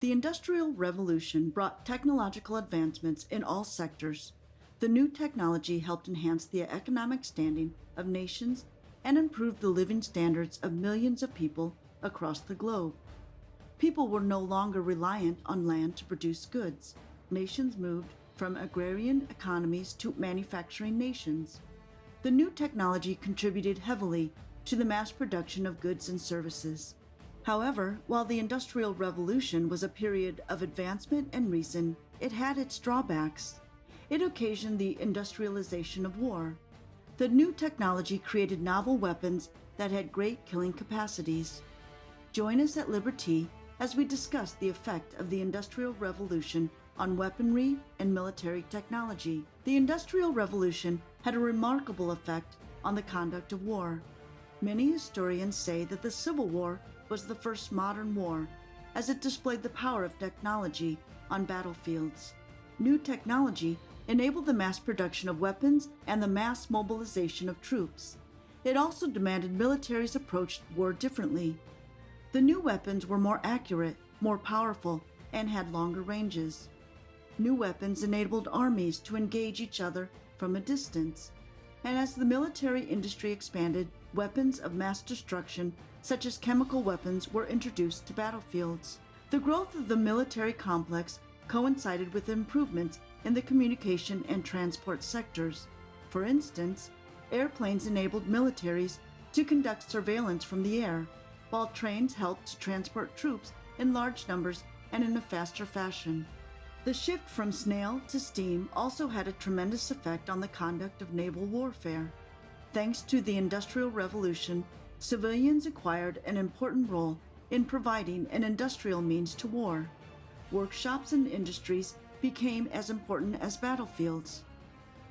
The Industrial Revolution brought technological advancements in all sectors. The new technology helped enhance the economic standing of nations and improve the living standards of millions of people across the globe. People were no longer reliant on land to produce goods. Nations moved from agrarian economies to manufacturing nations. The new technology contributed heavily to the mass production of goods and services. However, while the Industrial Revolution was a period of advancement and reason, it had its drawbacks. It occasioned the industrialization of war. The new technology created novel weapons that had great killing capacities. Join us at Liber-Tea as we discuss the effect of the Industrial Revolution on weaponry and military technology. The Industrial Revolution had a remarkable effect on the conduct of war. Many historians say that the Civil War was the first modern war, as it displayed the power of technology on battlefields. New technology enabled the mass production of weapons and the mass mobilization of troops. It also demanded militaries approached war differently. The new weapons were more accurate, more powerful, and had longer ranges. New weapons enabled armies to engage each other from a distance. And as the military industry expanded, weapons of mass destruction, such as chemical weapons, were introduced to battlefields. The growth of the military complex coincided with improvements in the communication and transport sectors. For instance, airplanes enabled militaries to conduct surveillance from the air, while trains helped to transport troops in large numbers and in a faster fashion. The shift from snail to steam also had a tremendous effect on the conduct of naval warfare. Thanks to the Industrial Revolution, civilians acquired an important role in providing an industrial means to war. Workshops and industries became as important as battlefields.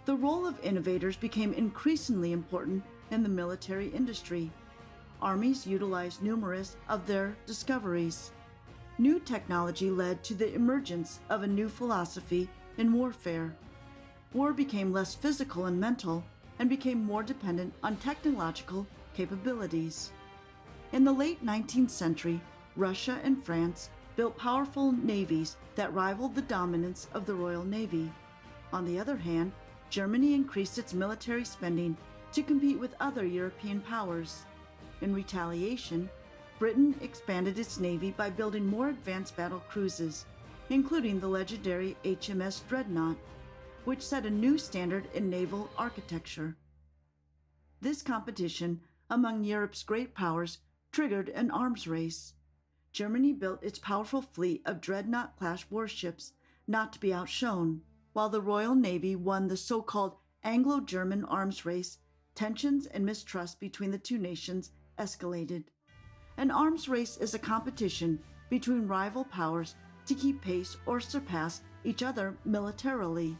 The role of innovators became increasingly important in the military industry. Armies utilized numerous of their discoveries. New technology led to the emergence of a new philosophy in warfare. War became less physical and mental and became more dependent on technological capabilities. In the late 19th century, Russia and France built powerful navies that rivaled the dominance of the Royal Navy. On the other hand, Germany increased its military spending to compete with other European powers. In retaliation, Britain expanded its navy by building more advanced battle cruises, including the legendary HMS Dreadnought, which set a new standard in naval architecture. This competition among Europe's great powers triggered an arms race. Germany built its powerful fleet of Dreadnought-class warships not to be outshone. While the Royal Navy won the so-called Anglo-German arms race, tensions and mistrust between the two nations escalated. An arms race is a competition between rival powers to keep pace or surpass each other militarily.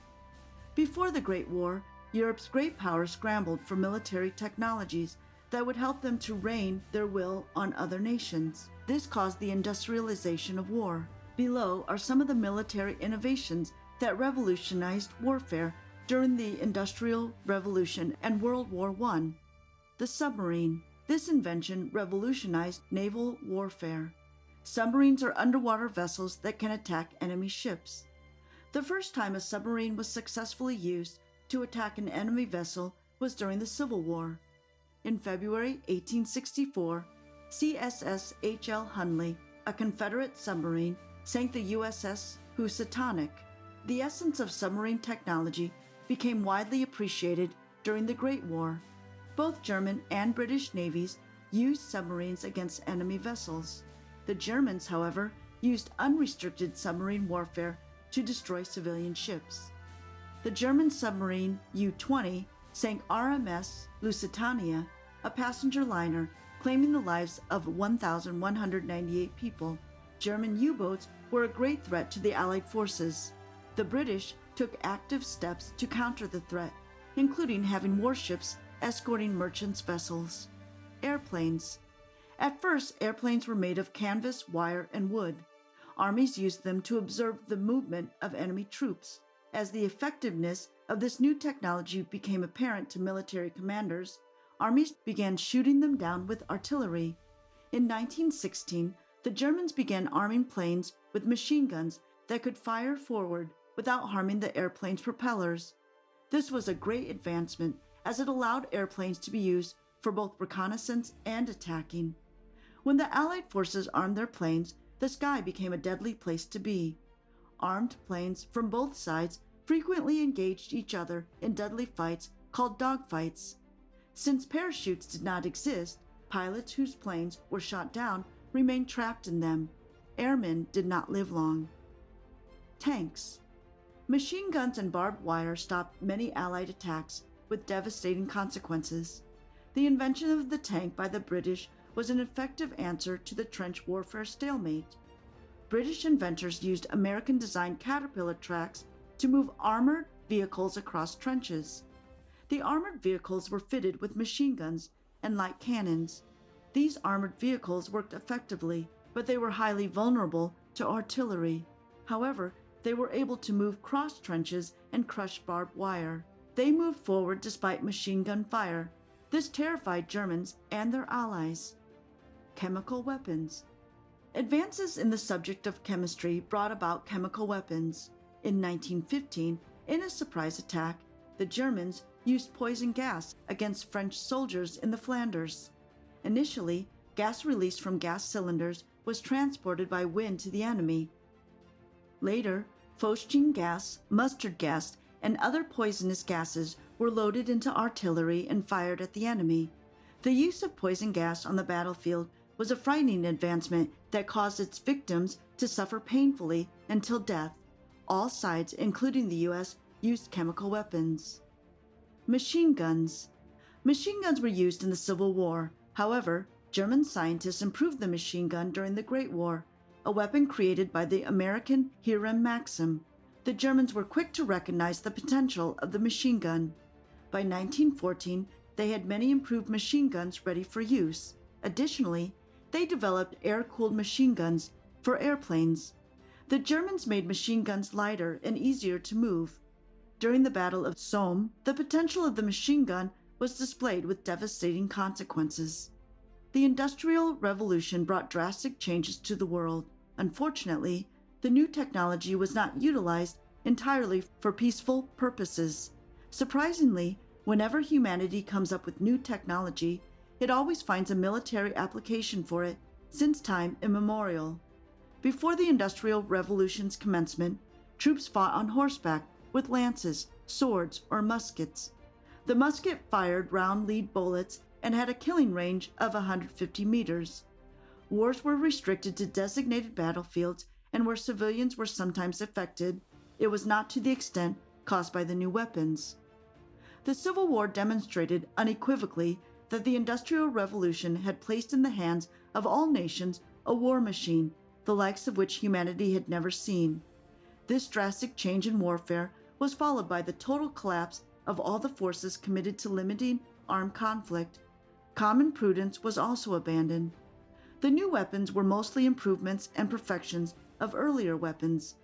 Before the Great War, Europe's great powers scrambled for military technologies that would help them to rein their will on other nations. This caused the industrialization of war. Below are some of the military innovations that revolutionized warfare during the Industrial Revolution and World War I. The submarine. This invention revolutionized naval warfare. Submarines are underwater vessels that can attack enemy ships. The first time a submarine was successfully used to attack an enemy vessel was during the Civil War. In February 1864, CSS H.L. Hunley, a Confederate submarine, sank the USS HOUSATONIC. The essence of submarine technology became widely appreciated during the Great War. Both German and British navies used submarines against enemy vessels. The Germans, however, used unrestricted submarine warfare to destroy civilian ships. The German submarine U-20 sank RMS Lusitania, a passenger liner, claiming the lives of 1,198 people. German U-boats were a great threat to the Allied forces. The British took active steps to counter the threat, including having warships escorting merchants' vessels. Airplanes. At first, airplanes were made of canvas, wire, and wood. Armies used them to observe the movement of enemy troops. As the effectiveness of this new technology became apparent to military commanders, armies began shooting them down with artillery. In 1916, the Germans began arming planes with machine guns that could fire forward without harming the airplane's propellers. This was a great advancement as it allowed airplanes to be used for both reconnaissance and attacking. When the Allied forces armed their planes, the sky became a deadly place to be. Armed planes from both sides frequently engaged each other in deadly fights called dogfights. Since parachutes did not exist, pilots whose planes were shot down remained trapped in them. Airmen did not live long. Tanks. Machine guns and barbed wire stopped many Allied attacks with devastating consequences. The invention of the tank by the British was an effective answer to the trench warfare stalemate. British inventors used American-designed Caterpillar tracks to move armored vehicles across trenches. The armored vehicles were fitted with machine guns and light cannons. These armored vehicles worked effectively, but they were highly vulnerable to artillery. However, they were able to move cross trenches and crush barbed wire. They moved forward despite machine gun fire. This terrified Germans and their allies. Chemical weapons. Advances in the subject of chemistry brought about chemical weapons. In 1915, in a surprise attack, the Germans used poison gas against French soldiers in the Flanders. Initially, gas released from gas cylinders was transported by wind to the enemy. Later, phosgene gas, mustard gas, and other poisonous gases were loaded into artillery and fired at the enemy. The use of poison gas on the battlefield was a frightening advancement that caused its victims to suffer painfully until death. All sides, including the U.S., used chemical weapons. Machine guns. Machine guns were used in the Civil War. However, German scientists improved the machine gun during the Great War, a weapon created by the American HIRAM MAXIM. The Germans were quick to recognize the potential of the machine gun. By 1914, they had many improved machine guns ready for use. Additionally, they developed air-cooled machine guns for airplanes. The Germans made machine guns lighter and easier to move. During the Battle of Somme, the potential of the machine gun was displayed with devastating consequences. The Industrial Revolution brought drastic changes to the world. Unfortunately, the new technology was not utilized entirely for peaceful purposes. Surprisingly, whenever humanity comes up with new technology, it always finds a military application for it since time immemorial. Before the Industrial Revolution's commencement, troops fought on horseback with lances, swords, or muskets. The musket fired round-lead bullets and had a killing range of 150 meters. Wars were restricted to designated battlefields, and where civilians were sometimes affected, it was not to the extent caused by the new weapons. The Civil War demonstrated unequivocally that the Industrial Revolution had placed in the hands of all nations a war machine, the likes of which humanity had never seen. This drastic change in warfare was followed by the total collapse of all the forces committed to limiting armed conflict. Common prudence was also abandoned. The new weapons were mostly improvements and perfections of earlier weapons.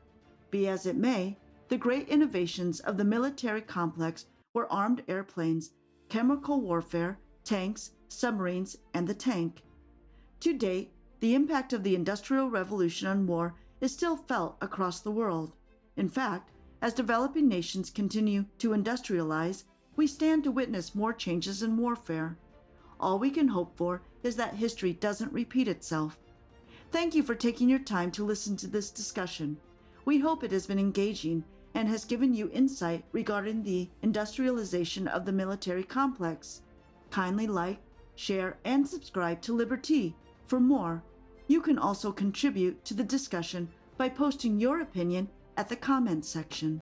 Be as it may, the great innovations of the military complex were armed airplanes, chemical warfare, tanks, submarines, and the tank. To date, the impact of the Industrial Revolution on war is still felt across the world. In fact, as developing nations continue to industrialize, we stand to witness more changes in warfare. All we can hope for is that history doesn't repeat itself. Thank you for taking your time to listen to this discussion. We hope it has been engaging and has given you insight regarding the industrialization of the military complex. Kindly like, share, and subscribe to Liber-Tea for more. You can also contribute to the discussion by posting your opinion at the comments section.